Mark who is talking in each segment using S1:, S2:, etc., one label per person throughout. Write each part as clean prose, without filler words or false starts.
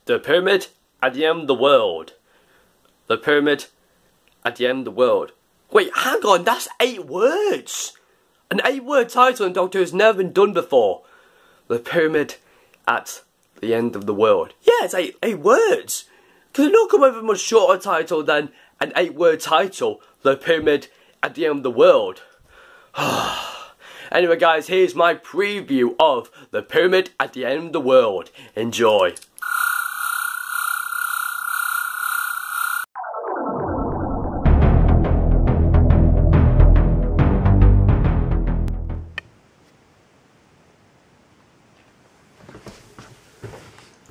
S1: The pyramid at the end of the world. The pyramid at the end of the world. Wait, hang on, that's 8 words! An 8-word title in Doctor Who's never been done before. The pyramid at the end of the world. Yeah, it's 8 words. Could it not come with a much shorter title than an 8-word title? The pyramid at the end of the world. Anyway guys, here's my preview of The Pyramid at the End of the World. Enjoy.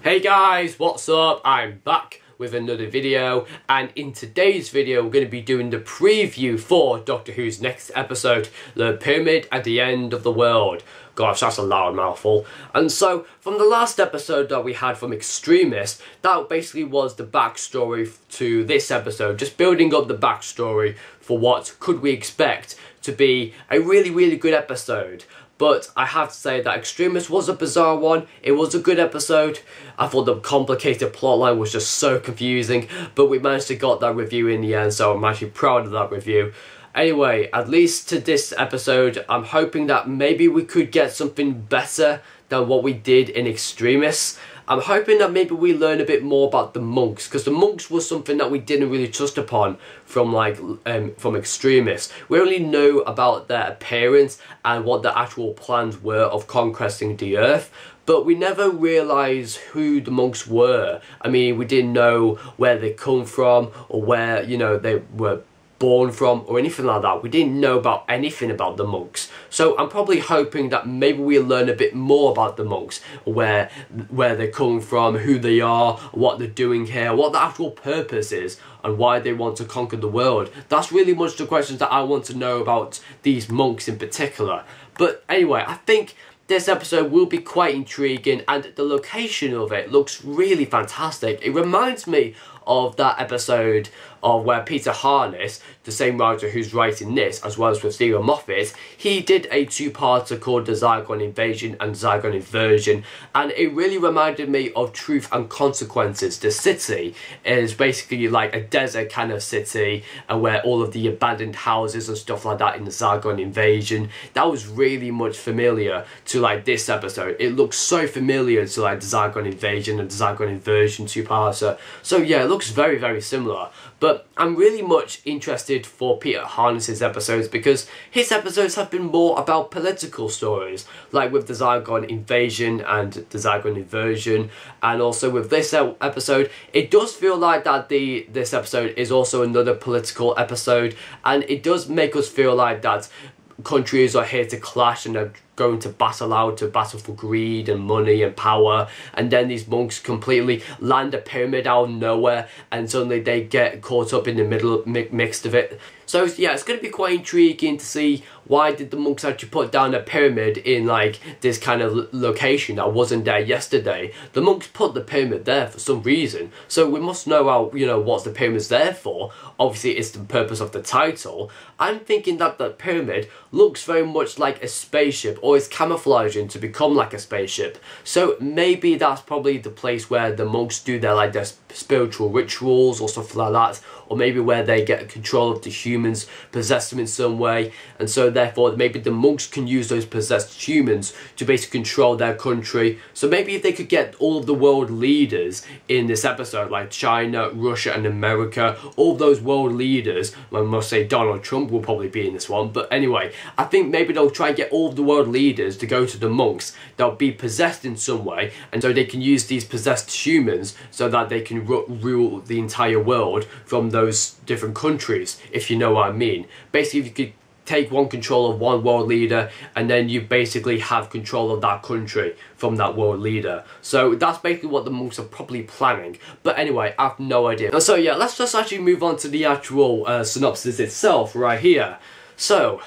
S1: Hey guys, what's up? I'm back with another video, and in today's video we're going to be doing the preview for Doctor Who's next episode, The Pyramid at the End of the World. Gosh, that's a loud mouthful. And so, from the last episode that we had from Extremis, that basically was the backstory to this episode, just building up the backstory for what could we expect to be a really good episode. But I have to say that Extremis was a bizarre one. It was a good episode. I thought the complicated plotline was just so confusing, but we managed to get that review in the end, so I'm actually proud of that review. Anyway, at least to this episode, I'm hoping that maybe we could get something better than what we did in Extremis. I'm hoping that maybe we learn a bit more about the monks, because the monks was something that we didn't really touch upon from from Extremis. We only know about their appearance and what the actual plans were of conquering the earth, but we never realised who the monks were. I mean, we didn't know where they come from or where, you know, they were born from or anything like that. We didn't know about anything about the monks, so I'm probably hoping that maybe we'll learn a bit more about the monks, where they come from, who they are, what they're doing here, what the actual purpose is, and why they want to conquer the world. That's really much the questions that I want to know about these monks in particular. But anyway, I think this episode will be quite intriguing, and the location of it looks really fantastic. It reminds me of that episode of where Peter Harness, the same writer who's writing this, as well as with Stephen Moffat, he did a 2-parter called The Zygon Invasion and Zygon Inversion, and it really reminded me of Truth and Consequences. The city is basically like a desert kind of city, and where all of the abandoned houses and stuff like that in the Zygon Invasion, that was really much familiar to like this episode. It looks so familiar to like the Zygon Invasion and the Zygon Inversion 2-parter. So yeah, it looks very similar. But I'm really much interested for Peter Harness's episodes, because his episodes have been more about political stories, like with the Zygon Invasion and the Zygon Inversion, and also with this episode, it does feel like that this episode is also another political episode, and it does make us feel like that countries are here to clash and are going to battle for greed and money and power, and then these monks completely land a pyramid out of nowhere, and suddenly they get caught up in the middle mixed of it. So yeah, it's going to be quite intriguing to see why did the monks actually put down a pyramid in like this kind of location that wasn't there yesterday. The monks put the pyramid there for some reason, so we must know how, you know, what the pyramid's there for. Obviously it's the purpose of the title. I'm thinking that the pyramid looks very much like a spaceship, or is camouflaging to become like a spaceship. So maybe that's probably the place where the monks do their spiritual rituals or stuff like that, or maybe where they get control of the humans, possess them in some way, and so therefore maybe the monks can use those possessed humans to basically control their country. So maybe if they could get all of the world leaders in this episode, like China, Russia and America, all those world leaders, I must say Donald Trump will probably be in this one, but anyway, I think maybe they'll try and get all of the world leaders to go to the monks. They'll be possessed in some way, and so they can use these possessed humans so that they can rule the entire world from those different countries, if you know what I mean. Basically, if you could take control of one world leader, and then you basically have control of that country from that world leader. So that's basically what the monks are probably planning. But anyway, I have no idea. So yeah, let's just actually move on to the actual synopsis itself right here. So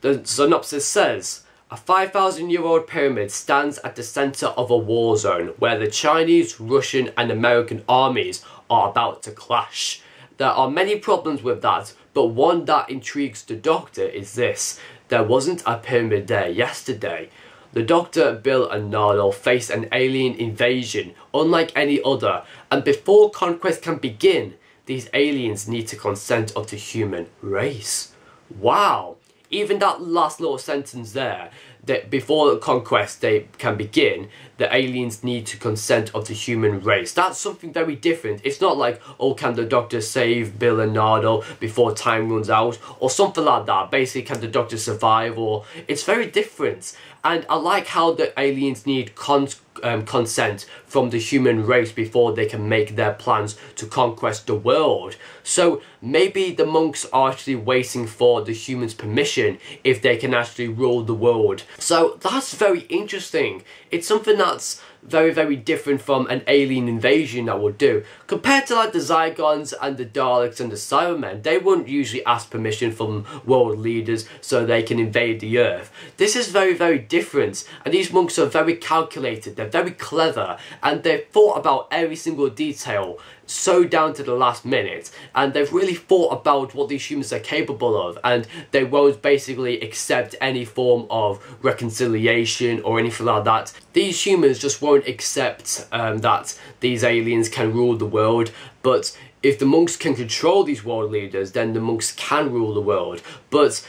S1: the synopsis says, a 5,000-year-old pyramid stands at the center of a war zone where the Chinese, Russian and American armies are about to clash. There are many problems with that, but one that intrigues the Doctor is this: there wasn't a pyramid there yesterday. The Doctor, Bill and Nardole face an alien invasion unlike any other, and before conquest can begin, these aliens need to consent of the human race. Wow! Even that last little sentence there, that before the conquest they can begin, the aliens need to consent of the human race. That's something very different. It's not like, oh, can the Doctor save Bill and Nardole before time runs out, or something like that. Basically, can the Doctor survive, or... It's very different. And I like how the aliens need consent from the human race before they can make their plans to conquest the world. So maybe the monks are actually waiting for the humans' permission if they can actually rule the world. So that's very interesting. It's something that's very, very different from an alien invasion that would do. Compared to like the Zygons and the Daleks and the Cybermen, they wouldn't usually ask permission from world leaders so they can invade the Earth. This is very, very different, and these monks are very calculated, they're very clever, and they've thought about every single detail so down to the last minute, and they've really thought about what these humans are capable of, and they won't basically accept any form of reconciliation or anything like that. These humans just won't accept that these aliens can rule the world, but if the monks can control these world leaders, then the monks can rule the world. But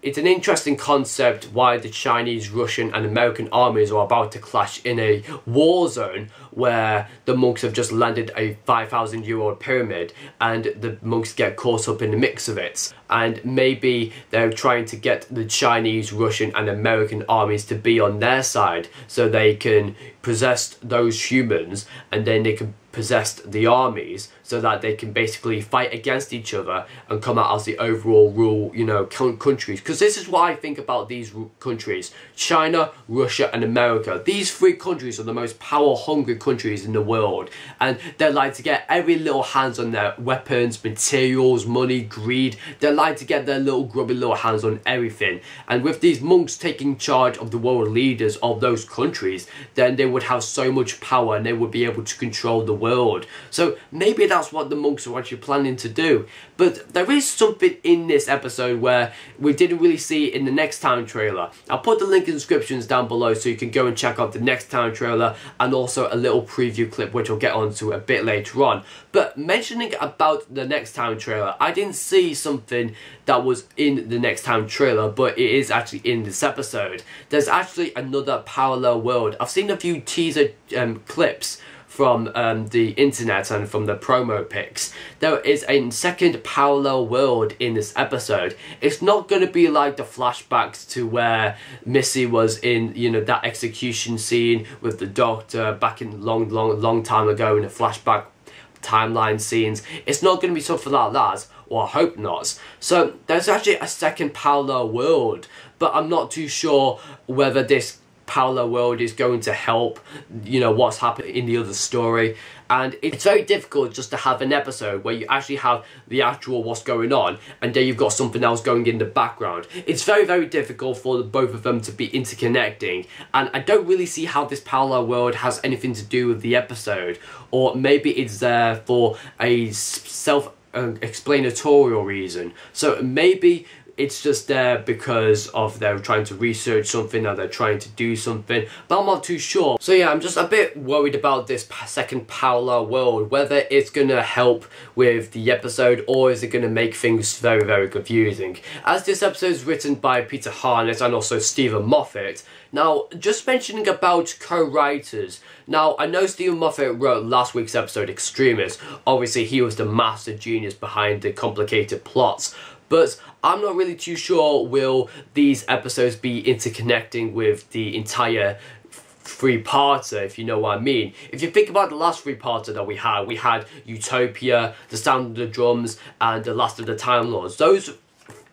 S1: it's an interesting concept why the Chinese, Russian and American armies are about to clash in a war zone where the monks have just landed a 5,000-year-old pyramid and the monks get caught up in the mix of it. And maybe they're trying to get the Chinese, Russian and American armies to be on their side so they can possess those humans, and then they can possess the armies so that they can basically fight against each other and come out as the overall rule, you know, countries. Because this is what I think about these countries: China, Russia and America. These three countries are the most power-hungry countries in the world, and they like to get every little hands on their weapons, materials, money, greed. They like to get their little grubby little hands on everything. And with these monks taking charge of the world leaders of those countries, then they would have so much power and they would be able to control the world. So maybe that's what the monks are actually planning to do. But there is something in this episode where we didn't really see in the Next Time trailer. I'll put the link in the descriptions down below so you can go and check out the Next Time trailer, and also a little preview clip which I'll get onto a bit later on. But mentioning about the Next Time trailer, I didn't see something that was in the Next Time trailer, but it is actually in this episode. There's actually another parallel world. I've seen a few teaser clips from the internet and from the promo pics. There is a second parallel world in this episode. It's not going to be like the flashbacks to where Missy was in, you know, that execution scene with the Doctor back in long time ago in the flashback timeline scenes. It's not going to be something like that, or I hope not. So there's actually a second parallel world, but I'm not too sure whether this parallel world is going to help, you know, what's happening in the other story. And it's very difficult just to have an episode where you actually have the actual what's going on, and then you've got something else going in the background. It's very, very difficult for the both of them to be interconnecting, and I don't really see how this parallel world has anything to do with the episode. Or maybe it's there for a self-explanatory reason. So maybe it's just there because of they're trying to research something, or they're trying to do something, but I'm not too sure. So yeah, I'm just a bit worried about this second parallel world, whether it's gonna help with the episode or is it gonna make things very, very confusing. As this episode is written by Peter Harnett and also Stephen Moffat. Now, just mentioning about co-writers. Now, I know Stephen Moffat wrote last week's episode, Extremis. Obviously, he was the master genius behind the complicated plots. But I'm not really too sure will these episodes be interconnecting with the entire three-parter, if you know what I mean. If you think about the last three-parter that we had Utopia, The Sound of the Drums, and The Last of the Time Lords. Those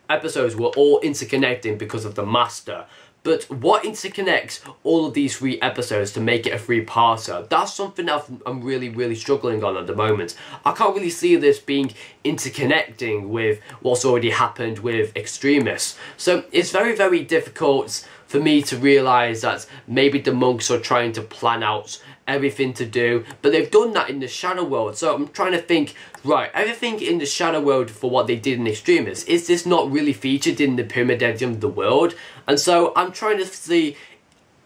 S1: episodes were all interconnecting because of the Master. But what interconnects all of these three episodes to make it a three-parter? That's something that I'm really, really struggling on at the moment. I can't really see this being interconnecting with what's already happened with Extremis. So it's very, very difficult for me to realise that maybe the monks are trying to plan out everything to do, but they've done that in the Shadow World. So I'm trying to think, right, everything in the Shadow World for what they did in Extremis, is this not really featured in the Pyramid Edium of the world? And so I'm trying to see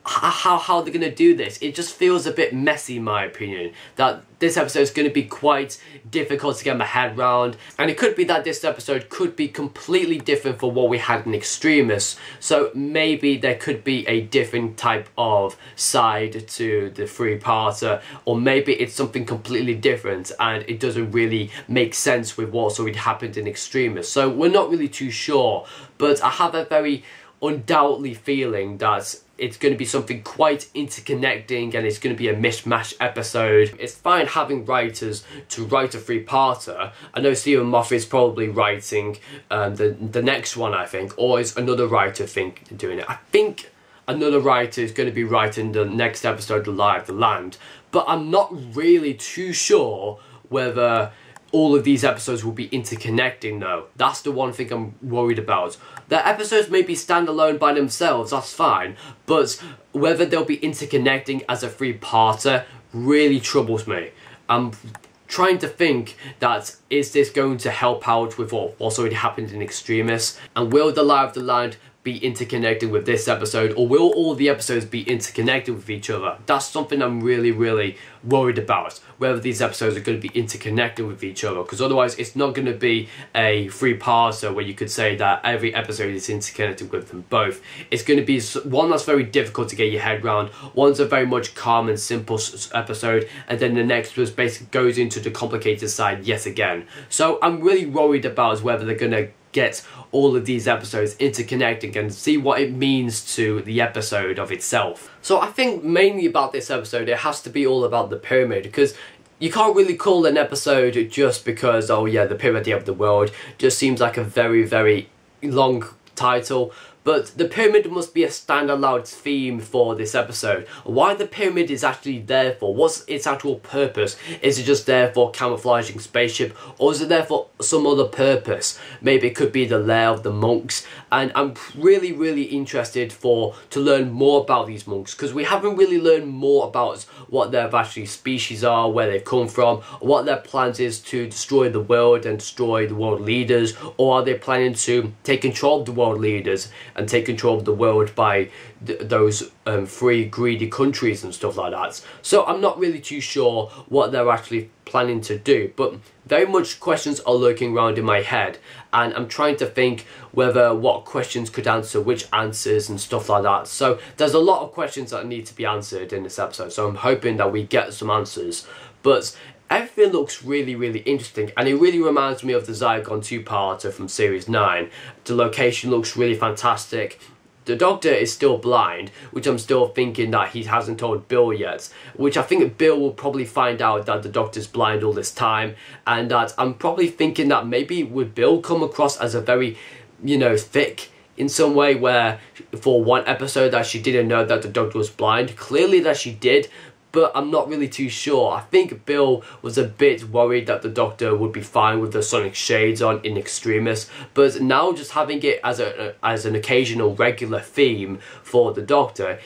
S1: how they're going to do this. It just feels a bit messy, in my opinion, that this episode is going to be quite difficult to get my head around, and it could be that this episode could be completely different from what we had in Extremis. So maybe there could be a different type of side to the three-parter, or maybe it's something completely different and it doesn't really make sense with what's already happened in Extremis. So we're not really too sure, but I have a very undoubtedly feeling that it's going to be something quite interconnecting, and it's going to be a mishmash episode. It's fine having writers to write a three-parter. I know Stephen Moffat is probably writing the next one, I think, or is another writer doing it. I think another writer is going to be writing the next episode, The Lie of the Land, but I'm not really too sure whether all of these episodes will be interconnecting though. That's the one thing I'm worried about. The episodes may be standalone by themselves, that's fine, but whether they'll be interconnecting as a three-parter really troubles me. I'm trying to think that, is this going to help out with what's already happened in Extremis? And will The Lie of the Land be interconnected with this episode, or will all the episodes be interconnected with each other? That's something I'm really worried about, whether these episodes are going to be interconnected with each other, because otherwise it's not going to be a three-parter where you could say that every episode is interconnected with them both. It's going to be one that's very difficult to get your head around, one's a very much calm and simple episode, and then the next was basically goes into the complicated side yet again. So I'm really worried about whether they're going to get all of these episodes interconnecting and see what it means to the episode of itself. So I think mainly about this episode, it has to be all about the pyramid, because you can't really call an episode just because, oh yeah, the pyramid of the world just seems like a very long title. But the pyramid must be a standalone theme for this episode. Why the pyramid is actually there for? What's its actual purpose? Is it just there for camouflaging spaceship, or is it there for some other purpose? Maybe it could be the lair of the monks. And I'm really interested to learn more about these monks, because we haven't really learned more about what their actually species are, where they've come from, what their plans is to destroy the world and destroy the world leaders, or are they planning to take control of the world leaders and take control of the world by those free greedy countries and stuff like that. So I'm not really too sure what they're actually planning to do, but very much questions are lurking around in my head, and I'm trying to think whether what questions could answer which answers and stuff like that. So there's a lot of questions that need to be answered in this episode, so I'm hoping that we get some answers. But everything looks really interesting, and it really reminds me of the Zygon 2-parter from Series 9. The location looks really fantastic. The Doctor is still blind, which I'm still thinking that he hasn't told Bill yet, which I think Bill will probably find out that the Doctor's blind all this time, and that I'm probably thinking that maybe would Bill come across as a very, you know, thick in some way, where for one episode that she didn't know that the Doctor was blind. Clearly that she did, but I'm not really too sure. I think Bill was a bit worried that the Doctor would be fine with the sonic shades on in Extremis, but now just having it as an occasional regular theme for the Doctor,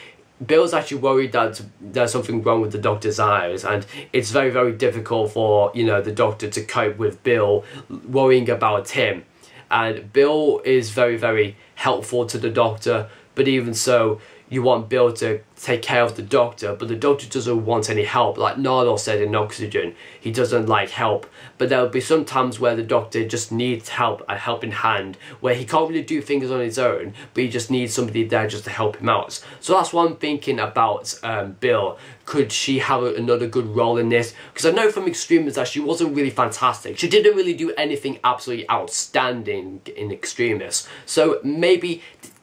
S1: Bill's actually worried that there's something wrong with the Doctor's eyes, and it's very difficult for, you know, the Doctor to cope with Bill worrying about him. And Bill is very helpful to the Doctor, but even so, you want Bill to take care of the Doctor, but the Doctor doesn't want any help. Like Nardole said in Oxygen, he doesn't like help. But there'll be some times where the Doctor just needs help, a helping hand, where he can't really do things on his own, but he just needs somebody there just to help him out. So that's what I'm thinking about Bill. Could she have another good role in this? Because I know from Extremis that she wasn't really fantastic. She didn't really do anything absolutely outstanding in Extremis. So maybe,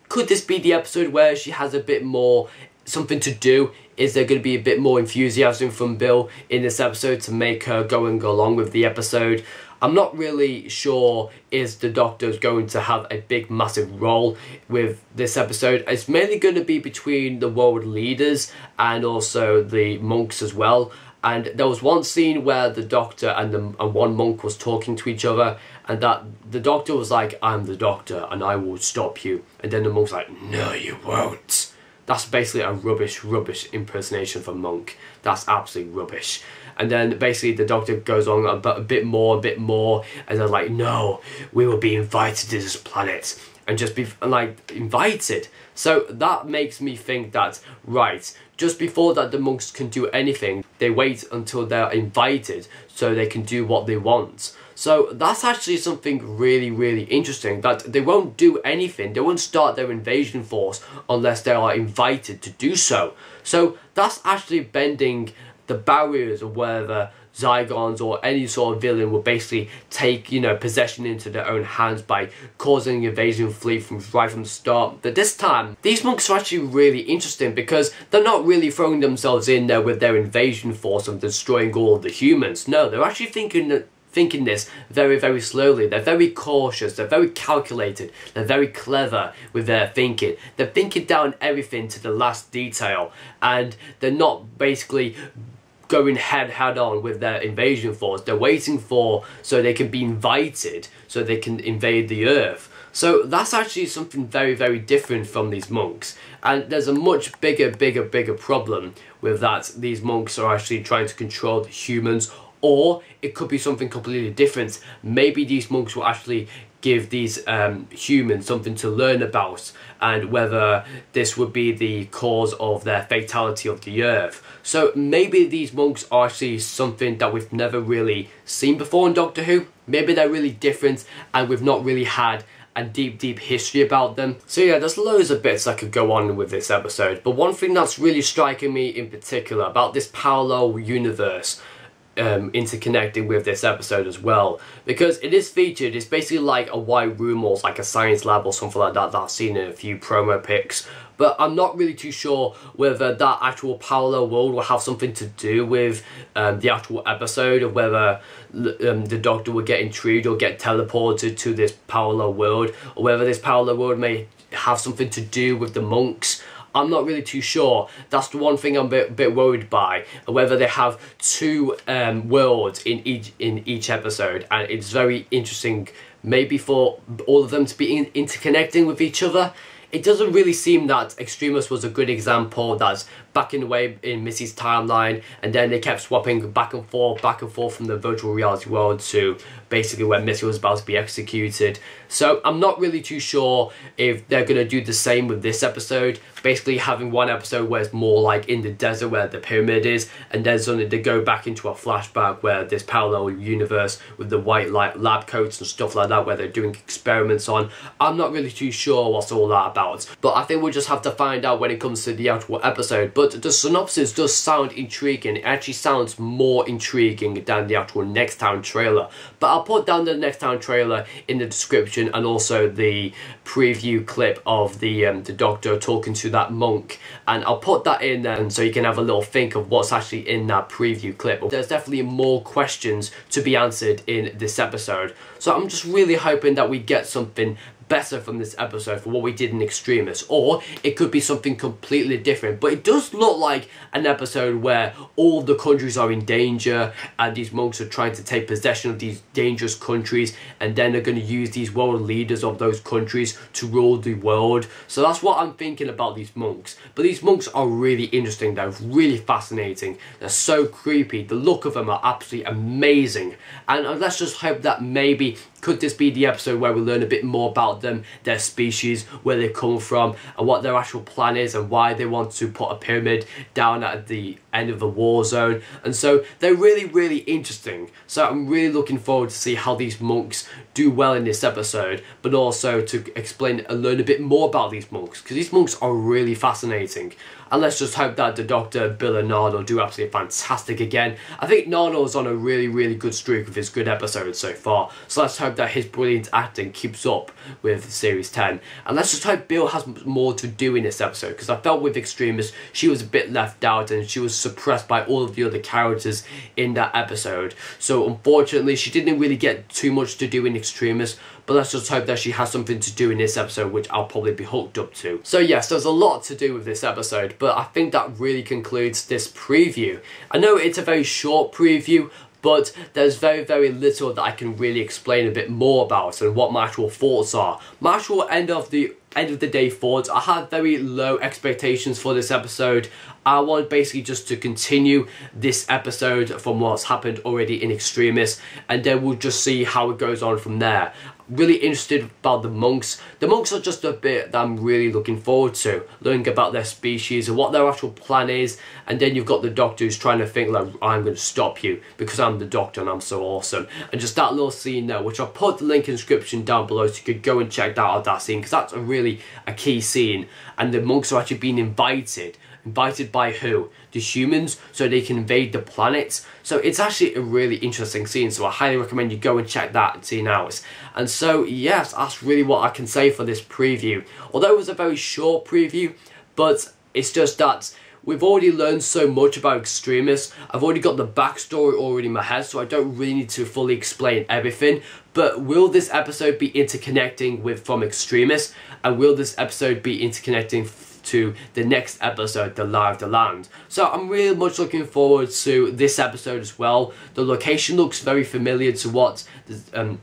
S1: could this be the episode where she has a bit more something to do? Is there going to be a bit more enthusiasm from Bill in this episode to make her going along with the episode? I'm not really sure is the Doctor going to have a big massive role with this episode. It's mainly going to be between the world leaders and also the monks as well. And there was one scene where the Doctor and one monk was talking to each other, and that the doctor was like, I'm the doctor and I will stop you, and then the monk's like, no you won't. That's basically a rubbish impersonation of a monk. That's absolutely rubbish. And then basically the doctor goes on a bit more, and they're like, no, we will be invited to this planet. And just be like invited. So that makes me think that, right, just before that the monks can do anything, they wait until they're invited so they can do what they want. So that's actually something really interesting, that they won't do anything, they won't start their invasion force unless they are invited to do so. So that's actually bending the barriers of whether Zygons or any sort of villain will basically take, you know, possession into their own hands by causing an invasion fleet right from the start. But this time, these monks are actually really interesting because they're not really throwing themselves in there with their invasion force and destroying all of the humans. No, they're actually thinking this very slowly. They're very cautious, they're very calculated, they're very clever with their thinking. They're thinking down everything to the last detail, and they're not basically going head on with their invasion force. They're waiting so they can be invited so they can invade the earth. So that's actually something very different from these monks, and there's a much bigger problem with that. These monks are actually trying to control the humans, or it could be something completely different. Maybe these monks will actually give these humans something to learn about, and whether this would be the cause of their fatality of the earth. So maybe these monks are actually something that we've never really seen before in Doctor Who. Maybe they're really different and we've not really had a deep history about them. So yeah, there's loads of bits I could go on with this episode, but one thing that's really striking me in particular about this parallel universe interconnecting with this episode as well, because it is featured, it's basically like a white room or like a science lab or something like that I've seen in a few promo pics, but I'm not really too sure whether that actual parallel world will have something to do with the actual episode, or whether the Doctor will get intrigued or get teleported to this parallel world, or whether this parallel world may have something to do with the monks. I'm not really too sure. That's the one thing I'm a bit worried by, whether they have two worlds in each episode, and it's very interesting maybe for all of them to be interconnecting with each other. It doesn't really seem that Extremis was a good example. That's back in the way in Missy's timeline, and then they kept swapping back and forth from the virtual reality world to basically where Missy was about to be executed. So I'm not really too sure if they're going to do the same with this episode, basically having one episode where it's more like in the desert where the pyramid is, and then suddenly they go back into a flashback where this parallel universe with the white light lab coats and stuff like that where they're doing experiments on. I'm not really too sure what's all that about, but I think we'll just have to find out when it comes to the actual episode. But the synopsis does sound intriguing. It actually sounds more intriguing than the actual Next Town trailer, but I'll put down the Next Town trailer in the description, and also the preview clip of the Doctor talking to that monk, and I'll put that in there so you can have a little think of what's actually in that preview clip. There's definitely more questions to be answered in this episode, so I'm just really hoping that we get something better from this episode for what we did in Extremis, or it could be something completely different. But it does look like an episode where all the countries are in danger and these monks are trying to take possession of these dangerous countries, and then they're going to use these world leaders of those countries to rule the world. So that's what I'm thinking about these monks. But these monks are really interesting, they're really fascinating, they're so creepy, the look of them are absolutely amazing, and let's just hope that maybe could this be the episode where we learn a bit more about them, their species, where they come from, and what their actual plan is, and why they want to put a pyramid down at the end of the war zone. And so they're really interesting. So I'm really looking forward to see how these monks do well in this episode, but also to explain and learn a bit more about these monks, because these monks are really fascinating. And let's just hope that the Doctor, Bill and Nardole do absolutely fantastic again. I think Nardole's on a really good streak with his good episodes so far, so let's hope that his brilliant acting keeps up with Series 10. And let's just hope Bill has more to do in this episode, because I felt with Extremis she was a bit left out and she was suppressed by all of the other characters in that episode. So unfortunately she didn't really get too much to do in Extremis, but let's just hope that she has something to do in this episode, which I'll probably be hooked up to. So yes, there's a lot to do with this episode, but I think that really concludes this preview. I know it's a very short preview, but there's very little that I can really explain a bit more about and what my actual thoughts are. My actual end of the day thoughts, I have very low expectations for this episode. I want basically just to continue this episode from what's happened already in Extremis, and then we'll just see how it goes on from there. Really interested about the monks. The monks are just a bit that I'm really looking forward to, learning about their species and what their actual plan is. And then you've got the doctor who's trying to think like, I'm going to stop you because I'm the doctor and I'm so awesome. And just that little scene there, which I'll put the link in the description down below so you could go and check that out, that scene, because that's a key scene. And the monks are actually being invited. Invited by who? The humans, so they can invade the planet. So it's actually a really interesting scene, so I highly recommend you go and check that scene out. And so yes, that's really what I can say for this preview. Although it was a very short preview, but it's just that we've already learned so much about Extremis. I've already got the backstory already in my head, so I don't really need to fully explain everything. But will this episode be interconnecting from Extremis? And will this episode be interconnecting to the next episode, The Lie of the Land? So I'm really much looking forward to this episode as well. The location looks very familiar to what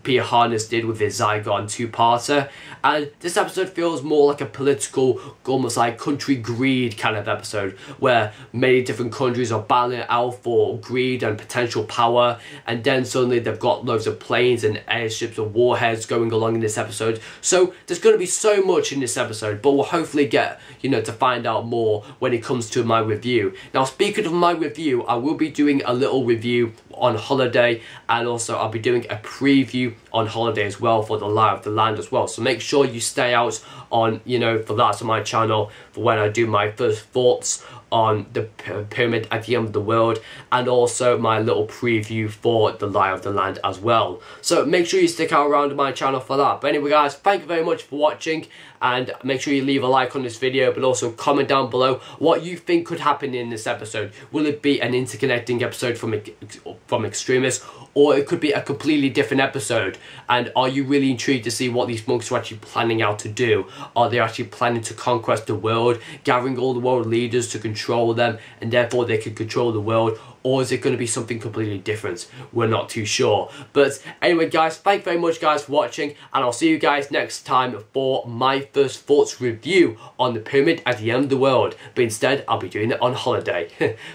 S1: Peter Harness did with his Zygon 2-parter, and this episode feels more like a political, almost like country greed kind of episode, where many different countries are battling out for greed and potential power, and then suddenly they've got loads of planes and airships and warheads going along in this episode. So there's going to be so much in this episode, but we'll hopefully get, to find out more when it comes to my review. Now, speaking of my review, I will be doing a little review on holiday, and also I'll be doing a preview on holiday as well for The Lie of the Land as well. So make sure you stay out on, for that on my channel for when I do my first thoughts on the pyramid at the end of the world, and also my little preview for The Lie of the Land as well. So make sure you stick around to my channel for that. But anyway guys, thank you very much for watching, and make sure you leave a like on this video, but also comment down below what you think could happen in this episode. Will it be an interconnecting episode from Extremis, or it could be a completely different episode? And are you really intrigued to see what these monks are actually planning out to do? Are they actually planning to conquest the world, gathering all the world leaders to control them, and therefore they could control the world? Or is it going to be something completely different? We're not too sure. But anyway guys, thank you very much guys for watching, and I'll see you guys next time for my first thoughts review on the pyramid at the end of the world. But instead, I'll be doing it on holiday.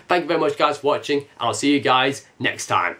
S1: Thank you very much guys for watching, and I'll see you guys next time.